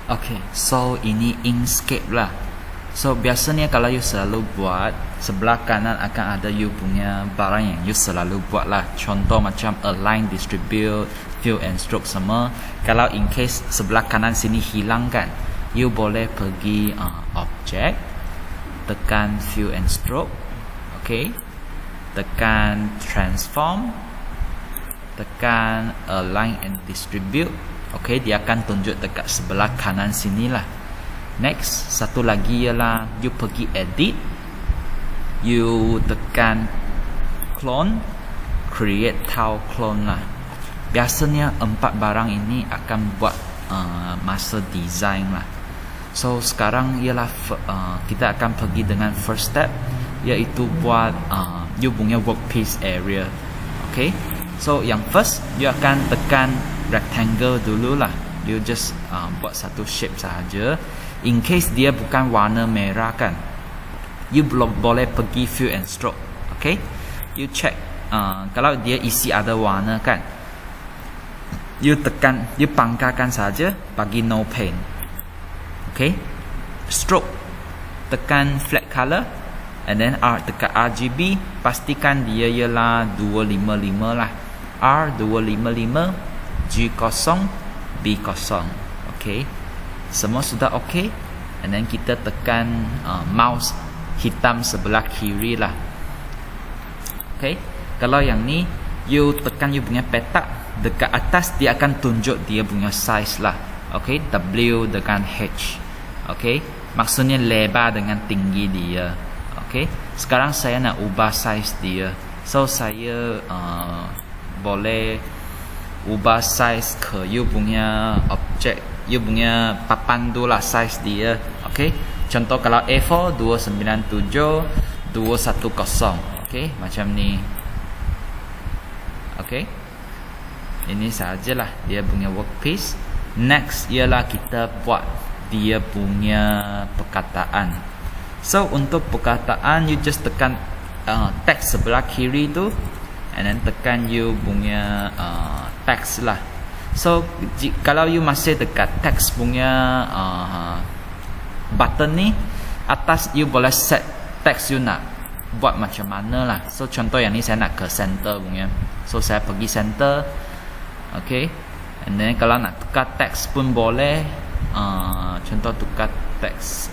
Okay, so ini Inkscape lah. So biasanya kalau you selalu buat, sebelah kanan akan ada you punya barang yang you selalu buat lah. Contoh macam align, distribute, fill and stroke semua. Kalau in case sebelah kanan sini hilang kan, you boleh pergi object, tekan fill and stroke, okay, tekan transform, tekan align and distribute. Okay, dia akan tunjuk dekat sebelah kanan sini lah. Next, satu lagi ialah you pergi edit, you tekan clone, create tile clone lah. Biasanya 4 barang ini akan buat masa design lah. So sekarang ialah kita akan pergi dengan first step, iaitu buat you punya workpiece area. Okay, so yang first you akan tekan rectangle dulu lah. You just buat satu shape sahaja. In case dia bukan warna merah kan, you boleh pergi fill and stroke. Okay, you check kalau dia isi ada warna kan, you tekan, you pangkarkan saja, bagi no paint. Okay, stroke, tekan flat color, and then tekan RGB, pastikan dia ialah 255 lah. R255, G0, B0. Okay, semua sudah okay. And then kita tekan mouse hitam sebelah kiri lah. Okay, kalau yang ni you tekan you punya petak, dekat atas dia akan tunjuk dia punya size lah. Okay, W dengan H. Okay, maksudnya lebar dengan tinggi dia. Okay, sekarang saya nak ubah size dia. So saya boleh ubah size ke you punya objek, you punya papan tu lah size dia. Okay, contoh kalau A4 297 210. Okay, macam ni. Okay, ini sajalah dia punya workpiece. Next ialah kita buat dia punya perkataan. So untuk perkataan, you just tekan teks sebelah kiri tu, and then tekan you punya teks lah. So kalau you masih dekat teks punya button ni, atas you boleh set teks you nak buat macam mana lah. So contoh yang ni saya nak ke center punya, so saya pergi center. Okay, and then kalau nak tukar teks pun boleh. Contoh tukar teks,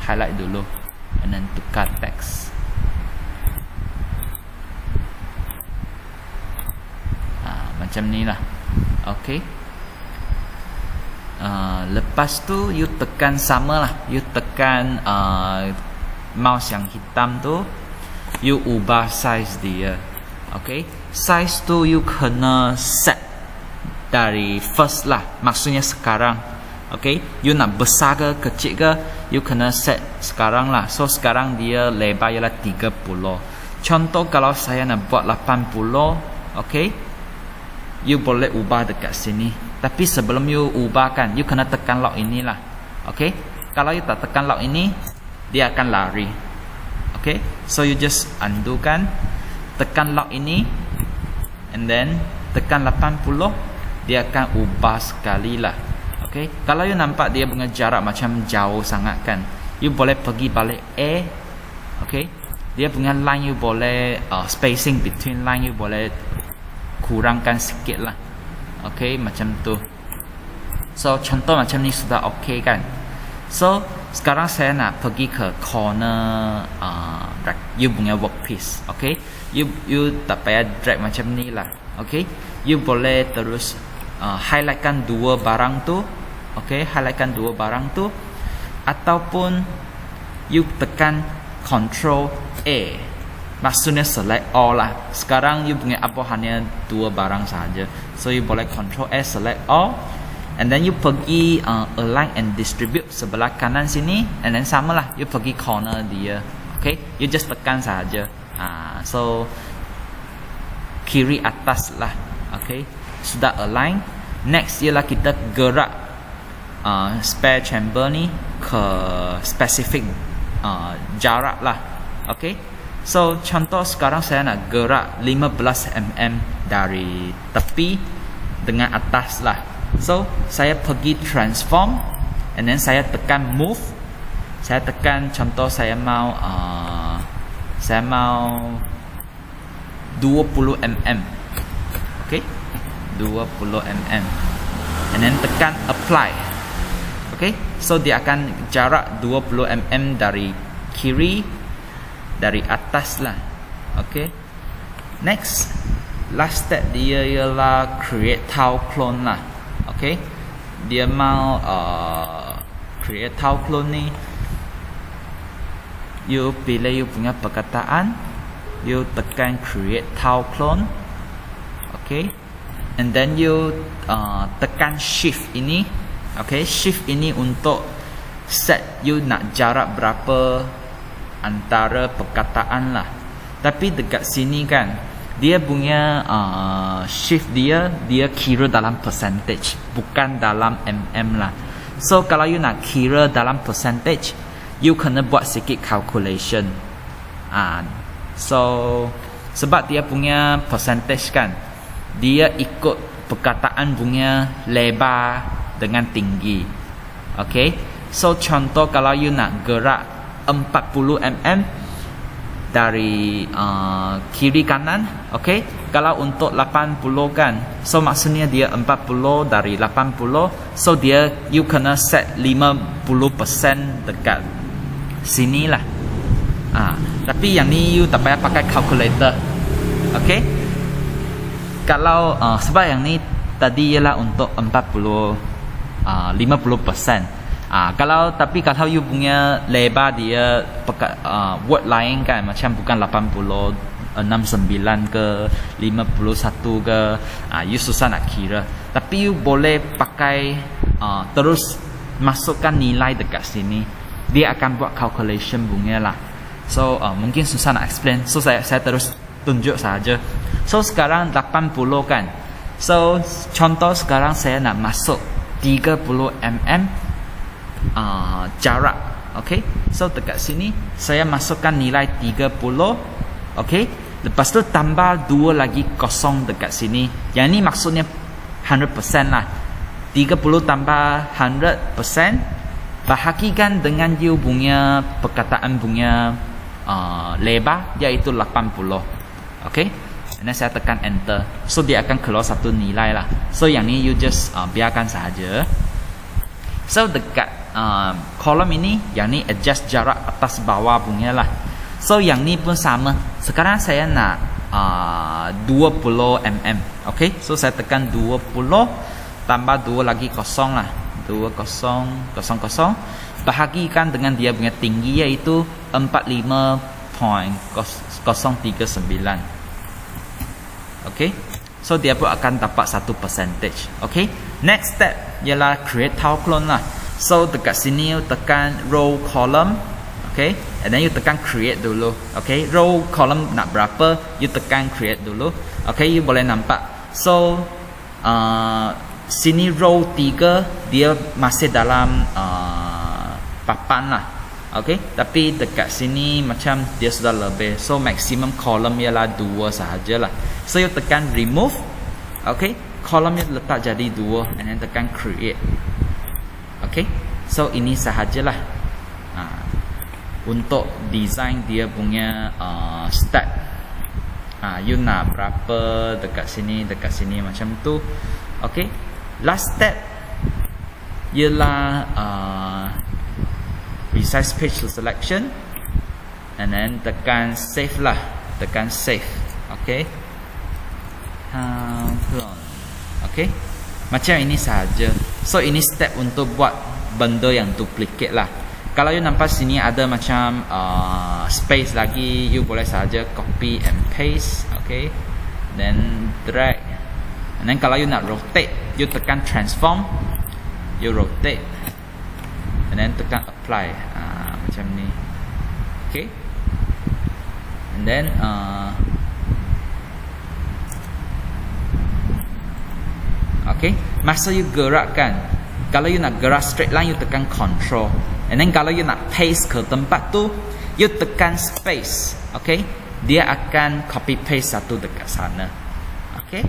highlight dulu, and then tukar teks. Macam ni lah. Okay, lepas tu you tekan sama lah, you tekan mouse yang hitam tu, you ubah size dia. Okay, size tu you kena set dari first lah, maksudnya sekarang. Okay, you nak besar ke kecil ke, you kena set sekarang lah. So sekarang dia lebar ialah 30. Contoh kalau saya nak buat 80, okay, you boleh ubah dekat sini. Tapi sebelum you ubah kan, you kena tekan lock ini lah. Okay, kalau you tak tekan lock ini, dia akan lari. Okay, so you just undo kan, tekan lock ini, and then tekan 80, dia akan ubah sekali lah. Okay, kalau you nampak dia punya jarak macam jauh sangat kan, you boleh pergi balik A. Okay, dia punya line you boleh spacing between line you boleh kurangkan sikit lah. Okay, macam tu. So contoh macam ni sudah okay kan. So sekarang saya nak pergi ke corner you punya workpiece. Okay, you tak payah drag macam ni lah. Okay, you boleh terus highlightkan dua barang tu. Okay, highlightkan dua barang tu, ataupun you tekan Ctrl A, maksudnya select all lah. Sekarang you punya apa hanya dua barang saja, so you boleh Ctrl A, select all, and then you pergi align and distribute sebelah kanan sini, and then sama lah, you pergi corner dia. Okay, you just tekan saja. So kiri atas lah. Okay, sudah align. Next ialah kita gerak spare chamber ni ke specific jarak lah. Okay, so contoh sekarang saya nak gerak 15 mm dari tepi dengan atas lah. So saya pergi transform, and then saya tekan move. Saya tekan contoh saya mau 20 mm. Okay, 20 mm. And then tekan apply. Okay, so dia akan jarak 20 mm dari kiri, dari atas lah. Okay, next, last step dia ialah create tile clone lah. Okay, dia mau create tile clone ni, you pilih you punya perkataan, you tekan create tile clone. Okay, and then you tekan shift ini. Okay, shift ini untuk set you nak jarak berapa antara perkataan lah. Tapi dekat sini kan, dia punya shift dia kira dalam percentage, bukan dalam mm lah. So kalau you nak kira dalam percentage, you kena buat sikit calculation. So sebab dia punya percentage kan, dia ikut perkataan punya lebar dengan tinggi. Okay, so contoh kalau you nak gerak 40 mm dari kiri kanan. Okay, kalau untuk 80 kan, so maksudnya dia 40 dari 80, so dia you kena set 50% dekat sini lah. Tapi yang ni you tak payah pakai calculator. Okay, kalau sebab yang ni tadi ialah untuk 50%. Tapi kalau you punya lebar dia word lain kan, macam bukan 80, 69 ke 51 ke, you susah nak kira. Tapi you boleh pakai terus masukkan nilai dekat sini, dia akan buat calculation bunga lah. So mungkin susah nak explain, so saya terus tunjuk saja. So sekarang 80 kan, so contoh sekarang saya nak masuk 30 mm jarak. Okay, so dekat sini saya masukkan nilai 30. Okay, lepas tu tambah 2 lagi kosong dekat sini. Yang ni maksudnya 100% lah. 30 tambah 100% bahagikan dengan you punya perkataan punya lebar, iaitu 80. Okay, and then saya tekan enter, so dia akan keluar satu nilai lah. So yang ni you just biarkan sahaja. So dekat kolom ini, yang ni adjust jarak atas bawah punya lah. So yang ni pun sama. Sekarang saya nak 20 mm. Okay, so saya tekan 20 tambah 2 lagi kosong lah, 2000 bahagikan dengan dia punya tinggi, iaitu 45.039. Okay, so dia pun akan dapat 1%. Okay, next step ialah create tile clone lah. So dekat sini you tekan row column. Okay, and then you tekan create dulu. Okay, row column nak berapa, you tekan create dulu. Okay, you boleh nampak. So sini row 3 dia masih dalam papan lah. Okay, tapi dekat sini macam dia sudah lebih, so maximum column ialah 2 sahajalah. So you tekan remove. Okay, column you letak jadi 2, and then tekan create. Okay, so ini sahajalah untuk design dia punya step. You nak berapa dekat sini macam tu. Okay, last step ialah resize page to selection, and then tekan save lah, tekan save. Okay, okay, macam ini sahaja. So ini step untuk buat benda yang duplicate lah. Kalau you nampak sini ada macam space lagi, you boleh sahaja copy and paste. Okay, then drag, and then kalau you nak rotate, you tekan transform, you rotate, and then tekan apply. Macam ni. Okay, and then okay, masa you gerakkan, kalau you nak gerak straight line, you tekan control, and then kalau you nak paste ke tempat tu, you tekan space. Okay, dia akan copy paste satu dekat sana. Okay,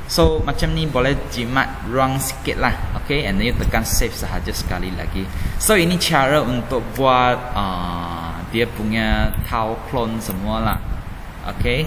So macam ni boleh jimat ruang sikit lah. Okay, and then you tekan save sahaja sekali lagi. So ini cara untuk buat dia punya tile clone semua lah. Okay.